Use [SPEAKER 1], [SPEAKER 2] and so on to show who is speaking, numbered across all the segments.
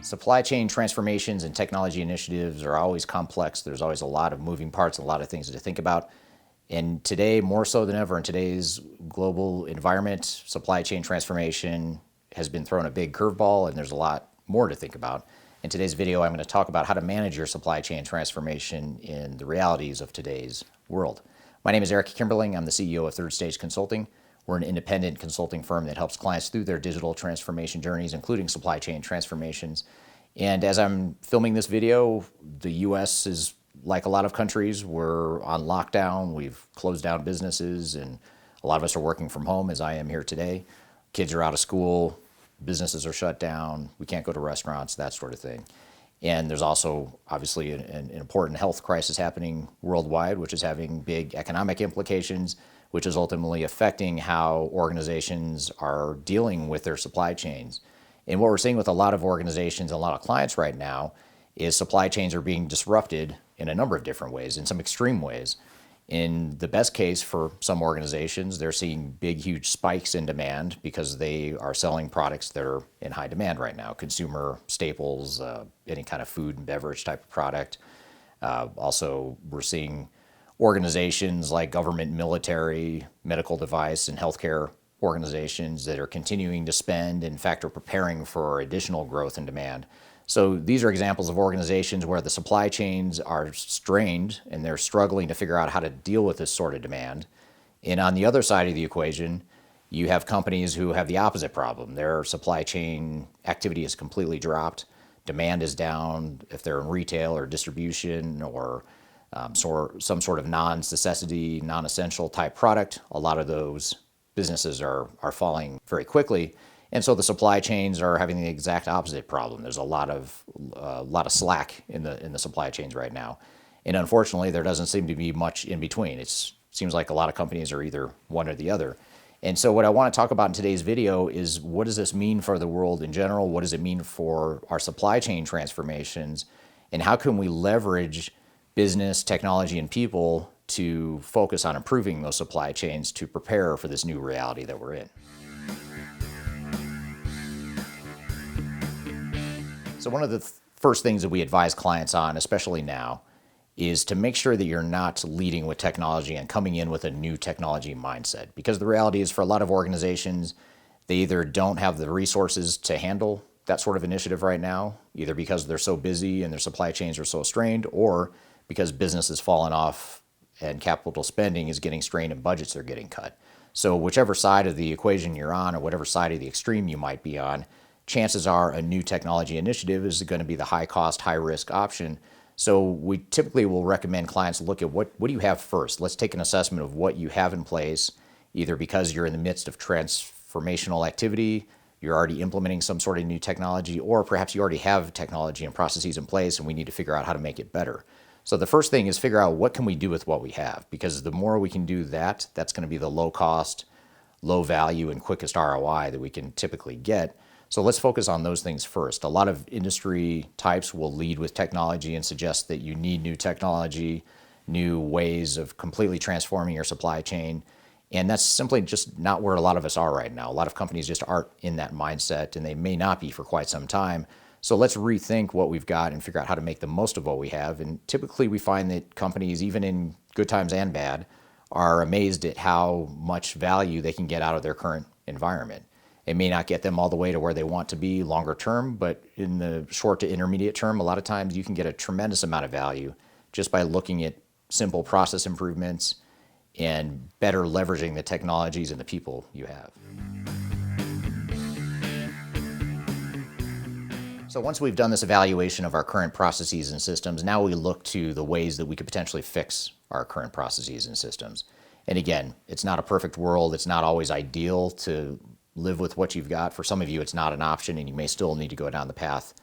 [SPEAKER 1] Supply chain transformations and technology initiatives are always complex. There's always a lot of moving parts, a lot of things to think about. And today, more so than ever in today's global environment, supply chain transformation has been thrown a big curveball, and there's a lot more to think about. In today's video, I'm going to talk about how to manage your supply chain transformation in the realities of today's world. My name is Eric Kimberling. I'm the CEO of Third Stage Consulting. We're an independent consulting firm that helps clients through their digital transformation journeys, including supply chain transformations. And as I'm filming this video, the U.S. is like a lot of countries. We're on lockdown. We've closed down businesses, and a lot of us are working from home, as I am here today. Kids are out of school. Businesses are shut down. We can't go to restaurants, that sort of thing. And there's also, obviously, an important health crisis happening worldwide, which is having big economic implications, which is ultimately affecting how organizations are dealing with their supply chains. And what we're seeing with a lot of organizations and a lot of clients right now is supply chains are being disrupted in a number of different ways, in some extreme ways. In the best case for some organizations, they're seeing big, huge spikes in demand because they are selling products that are in high demand right now, consumer staples, any kind of food and beverage type of product. Also, we're seeing organizations like government, military, medical device, and healthcare organizations that are continuing to spend, in fact, are preparing for additional growth and demand. So these are examples of organizations where the supply chains are strained and they're struggling to figure out how to deal with this sort of demand. And on the other side of the equation, you have companies who have the opposite problem. Their supply chain activity is completely dropped. Demand is down if they're in retail or distribution or some sort of non-necessity, non-essential type product. A lot of those businesses are falling very quickly. And so the supply chains are having the exact opposite problem. There's a lot of slack in the supply chains right now. And unfortunately, there doesn't seem to be much in between. It seems like a lot of companies are either one or the other. And so what I want to talk about in today's video is, what does this mean for the world in general? What does it mean for our supply chain transformations? And how can we leverage business, technology, and people to focus on improving those supply chains to prepare for this new reality that we're in? So one of the first things that we advise clients on, especially now, is to make sure that you're not leading with technology and coming in with a new technology mindset. Because the reality is, for a lot of organizations, they either don't have the resources to handle that sort of initiative right now, either because they're so busy and their supply chains are so strained, or because business has fallen off and capital spending is getting strained and budgets are getting cut. So whichever side of the equation you're on, or whatever side of the extreme you might be on, chances are a new technology initiative is going to be the high cost, high risk option. So we typically will recommend clients look at what do you have first. Let's take an assessment of what you have in place, either because you're in the midst of transformational activity, you're already implementing some sort of new technology, or perhaps you already have technology and processes in place and we need to figure out how to make it better. So the first thing is figure out what can we do with what we have, because the more we can do that, that's going to be the low cost, low value, and quickest ROI that we can typically get. So let's focus on those things first. A lot of industry types will lead with technology and suggest that you need new technology, new ways of completely transforming your supply chain. And that's simply just not where a lot of us are right now. A lot of companies just aren't in that mindset, and they may not be for quite some time. So let's rethink what we've got and figure out how to make the most of what we have. And typically we find that companies, even in good times and bad, are amazed at how much value they can get out of their current environment. It may not get them all the way to where they want to be longer term, but in the short to intermediate term, a lot of times you can get a tremendous amount of value just by looking at simple process improvements and better leveraging the technologies and the people you have. So once we've done this evaluation of our current processes and systems, now we look to the ways that we could potentially fix our current processes and systems. And again, it's not a perfect world. It's not always ideal to live with what you've got. For some of you, it's not an option, and you may still need to go down the path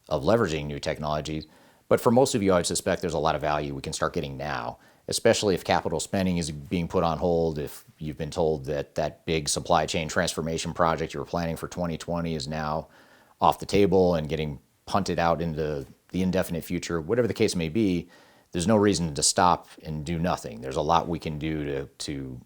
[SPEAKER 1] of leveraging new technologies. But for most of you, I would suspect there's a lot of value we can start getting now, especially if capital spending is being put on hold, if you've been told that that big supply chain transformation project you were planning for 2020 is now off the table and getting punted out into the indefinite future. Whatever the case may be, there's no reason to stop and do nothing. There's a lot we can do to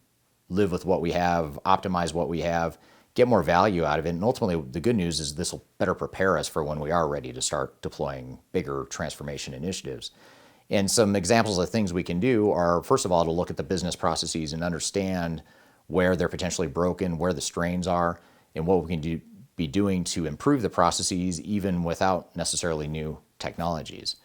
[SPEAKER 1] live with what we have, optimize what we have, get more value out of it. And ultimately, the good news is this will better prepare us for when we are ready to start deploying bigger transformation initiatives. And some examples of things we can do are, first of all, to look at the business processes and understand where they're potentially broken, where the strains are, and what we can be doing to improve the processes even without necessarily new technologies.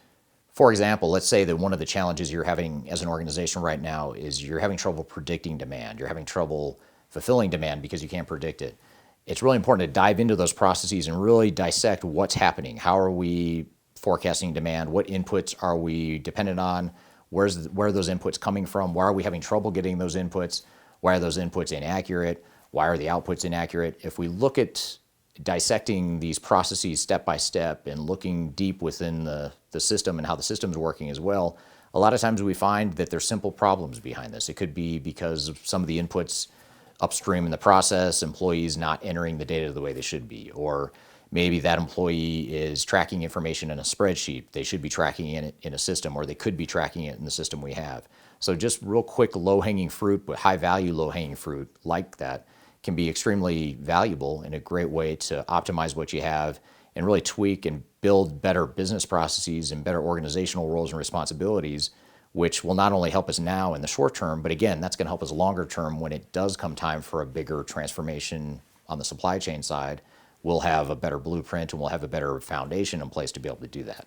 [SPEAKER 1] For example, let's say that one of the challenges you're having as an organization right now is you're having trouble predicting demand. You're having trouble fulfilling demand because you can't predict it. It's really important to dive into those processes and really dissect what's happening. How are we forecasting demand? What inputs are we dependent on? Where are those inputs coming from? Why are we having trouble getting those inputs? Why are those inputs inaccurate? Why are the outputs inaccurate? If we look at dissecting these processes step by step and looking deep within the system and how the system's working as well, a lot of times we find that there's simple problems behind this. It could be because of some of the inputs upstream in the process, employees not entering the data the way they should be, or maybe that employee is tracking information in a spreadsheet. They should be tracking it in a system, or they could be tracking it in the system we have. So just real quick low-hanging fruit, but high-value low-hanging fruit like that can be extremely valuable and a great way to optimize what you have and really tweak and build better business processes and better organizational roles and responsibilities, which will not only help us now in the short term, but again, that's going to help us longer term when it does come time for a bigger transformation on the supply chain side. We'll have a better blueprint and we'll have a better foundation in place to be able to do that.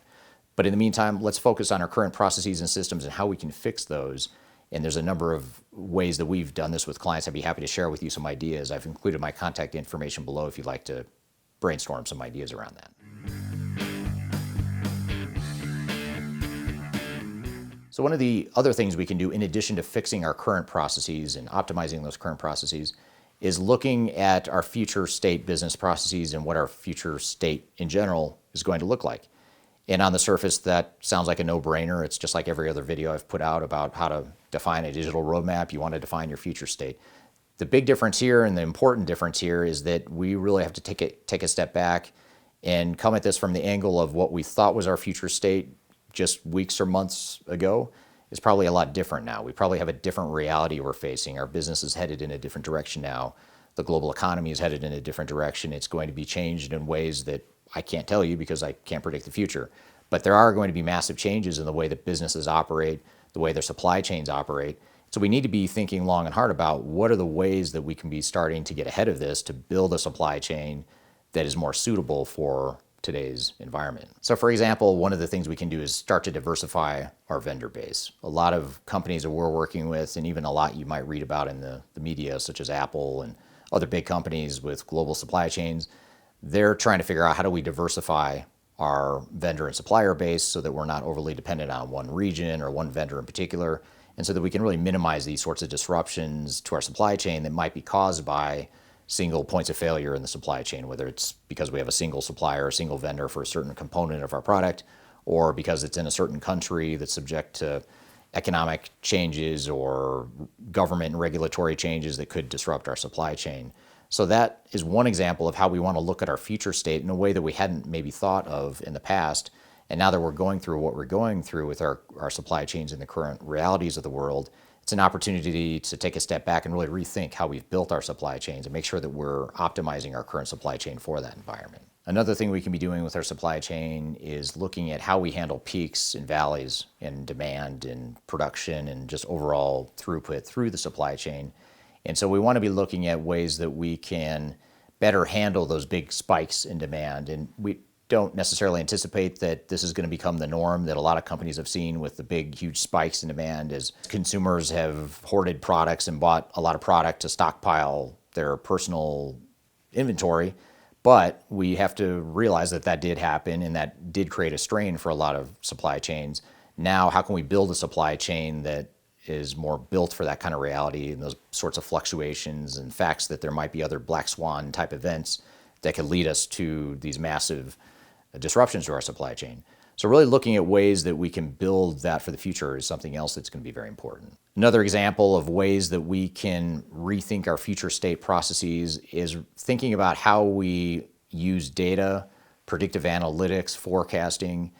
[SPEAKER 1] But in the meantime, let's focus on our current processes and systems and how we can fix those. And there's a number of ways that we've done this with clients. I'd be happy to share with you some ideas. I've included my contact information below if you'd like to brainstorm some ideas around that. So one of the other things we can do in addition to fixing our current processes and optimizing those current processes is looking at our future state business processes and what our future state in general is going to look like. And on the surface, that sounds like a no-brainer. It's just like every other video I've put out about how to define a digital roadmap. You want to define your future state. The big difference here and the important difference here is that we really have to take a step back and come at this from the angle of what we thought was our future state just weeks or months ago is probably a lot different now. We probably have a different reality we're facing. Our business is headed in a different direction now. The global economy is headed in a different direction. It's going to be changed in ways that I can't tell you because I can't predict the future. But there are going to be massive changes in the way that businesses operate, the way their supply chains operate. So we need to be thinking long and hard about what are the ways that we can be starting to get ahead of this to build a supply chain that is more suitable for today's environment. So for example, one of the things we can do is start to diversify our vendor base. A lot of companies that we're working with, and even a lot you might read about in the media, such as Apple and other big companies with global supply chains, they're trying to figure out how do we diversify our vendor and supplier base so that we're not overly dependent on one region or one vendor in particular, and so that we can really minimize these sorts of disruptions to our supply chain that might be caused by single points of failure in the supply chain, whether it's because we have a single supplier, a single vendor for a certain component of our product, or because it's in a certain country that's subject to economic changes or government and regulatory changes that could disrupt our supply chain. So that is one example of how we want to look at our future state in a way that we hadn't maybe thought of in the past. And now that we're going through what we're going through with our supply chains and the current realities of the world, it's an opportunity to take a step back and really rethink how we've built our supply chains and make sure that we're optimizing our current supply chain for that environment. Another thing we can be doing with our supply chain is looking at how we handle peaks and valleys in demand and production and just overall throughput through the supply chain. And so we want to be looking at ways that we can better handle those big spikes in demand. And we don't necessarily anticipate that this is going to become the norm that a lot of companies have seen with the big, huge spikes in demand as consumers have hoarded products and bought a lot of product to stockpile their personal inventory. But we have to realize that that did happen and that did create a strain for a lot of supply chains. Now, how can we build a supply chain that is more built for that kind of reality and those sorts of fluctuations and facts that there might be other black swan type events that could lead us to these massive disruptions to our supply chain. So really looking at ways that we can build that for the future is something else that's going to be very important. Another example of ways that we can rethink our future state processes is thinking about how we use data, predictive analytics, forecasting,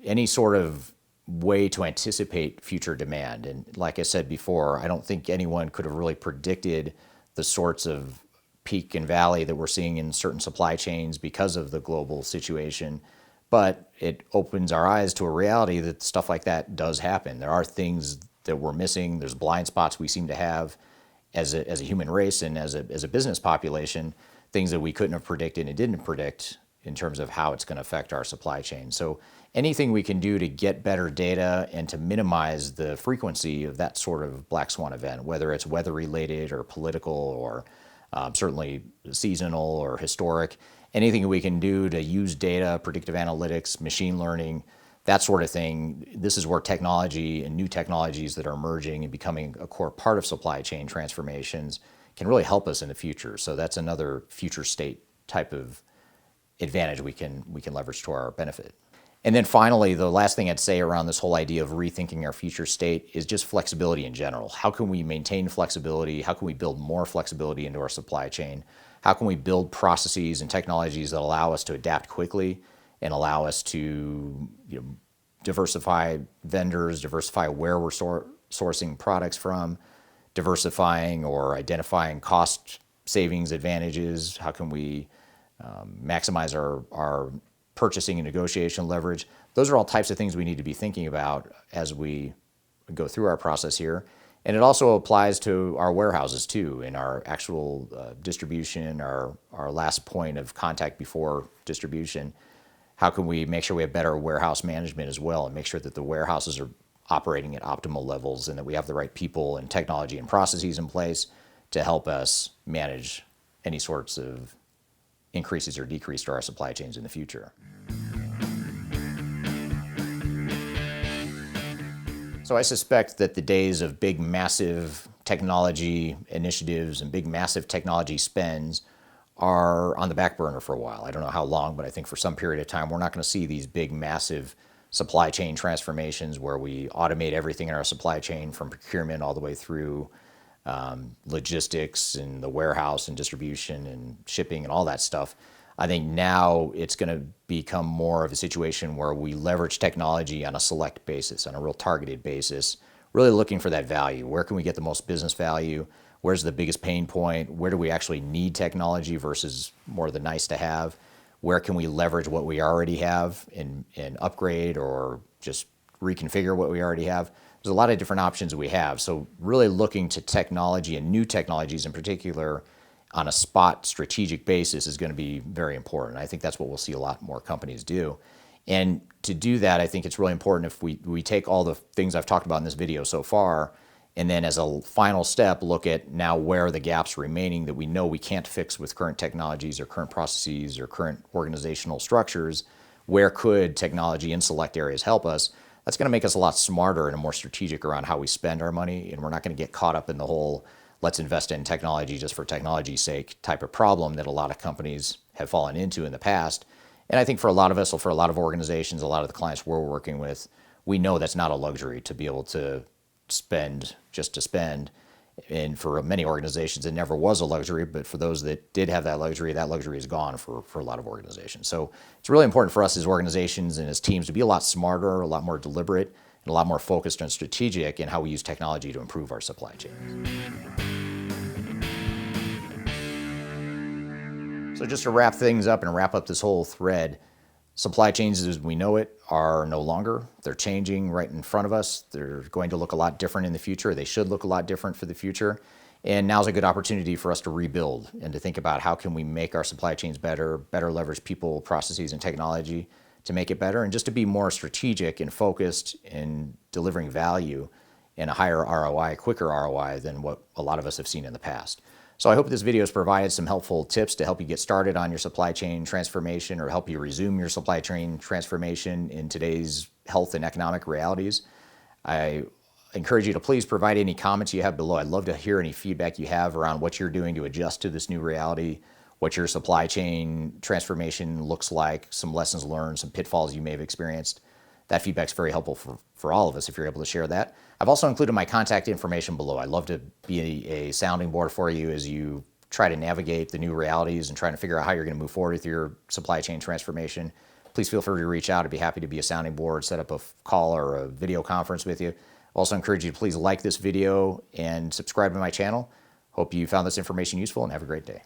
[SPEAKER 1] any sort of way to anticipate future demand. And like I said before, I don't think anyone could have really predicted the sorts of peak and valley that we're seeing in certain supply chains because of the global situation. But it opens our eyes to a reality that stuff like that does happen. There are things that we're missing. There's blind spots we seem to have as a human race and as a business population, things that we couldn't have predicted and didn't predict in terms of how it's going to affect our supply chain. So anything we can do to get better data and to minimize the frequency of that sort of black swan event, whether it's weather related or political or certainly seasonal or historic, anything we can do to use data, predictive analytics, machine learning, that sort of thing. This is where technology and new technologies that are emerging and becoming a core part of supply chain transformations can really help us in the future. So that's another future state type of advantage we can leverage to our benefit. And then finally, the last thing I'd say around this whole idea of rethinking our future state is just flexibility in general. How can we maintain flexibility? How can we build more flexibility into our supply chain? How can we build processes and technologies that allow us to adapt quickly and allow us to diversify vendors, diversify where we're sourcing products from, diversifying or identifying cost savings advantages? How can we maximize our purchasing and negotiation leverage? Those are all types of things we need to be thinking about as we go through our process here. And it also applies to our warehouses too, in our actual distribution, our last point of contact before distribution. How can we make sure we have better warehouse management as well and make sure that the warehouses are operating at optimal levels and that we have the right people and technology and processes in place to help us manage any sorts of increases or decreases to our supply chains in the future. So I suspect that the days of big, massive technology initiatives and big, massive technology spends are on the back burner for a while. I don't know how long, but I think for some period of time, we're not going to see these big, massive supply chain transformations where we automate everything in our supply chain from procurement all the way through logistics and the warehouse and distribution and shipping and all that stuff. I think now it's going to become more of a situation where we leverage technology on a select basis, on a real targeted basis, really looking for that value. Where can we get the most business value? Where's the biggest pain point? Where do we actually need technology versus more the nice to have? Where can we leverage what we already have and upgrade or just reconfigure what we already have? There's a lot of different options we have. So really looking to technology and new technologies in particular on a spot strategic basis is going to be very important. I think that's what we'll see a lot more companies do. And to do that, I think it's really important if we take all the things I've talked about in this video so far, and then as a final step, look at now where are the gaps remaining that we know we can't fix with current technologies or current processes or current organizational structures. Where could technology in select areas help us? That's going to make us a lot smarter and more strategic around how we spend our money, and we're not going to get caught up in the whole let's invest in technology just for technology's sake type of problem that a lot of companies have fallen into in the past. And I think for a lot of us, or for a lot of organizations, a lot of the clients we're working with, we know that's not a luxury to be able to spend just to spend. And for many organizations, it never was a luxury, but for those that did have that luxury is gone for a lot of organizations. So it's really important for us as organizations and as teams to be a lot smarter, a lot more deliberate, and a lot more focused and strategic in how we use technology to improve our supply chains. So just to wrap things up and wrap up this whole thread, supply chains as we know it are no longer. They're changing right in front of us. They're going to look a lot different in the future. They should look a lot different for the future. And now's a good opportunity for us to rebuild and to think about how can we make our supply chains better leverage people, processes, and technology to make it better, and just to be more strategic and focused in delivering value and a higher ROI, quicker ROI than what a lot of us have seen in the past. So I hope this video has provided some helpful tips to help you get started on your supply chain transformation or help you resume your supply chain transformation in today's health and economic realities. I encourage you to please provide any comments you have below. I'd love to hear any feedback you have around what you're doing to adjust to this new reality, what your supply chain transformation looks like, some lessons learned, some pitfalls you may have experienced. That feedback's very helpful for all of us if you're able to share that. I've also included my contact information below. I'd love to be a sounding board for you as you try to navigate the new realities and trying to figure out how you're going to move forward with your supply chain transformation. please feel free to reach out. I'd be happy to be a sounding board, set up a call or a video conference with you. Also encourage you to please like this video and subscribe to my channel. Hope you found this information useful and have a great day.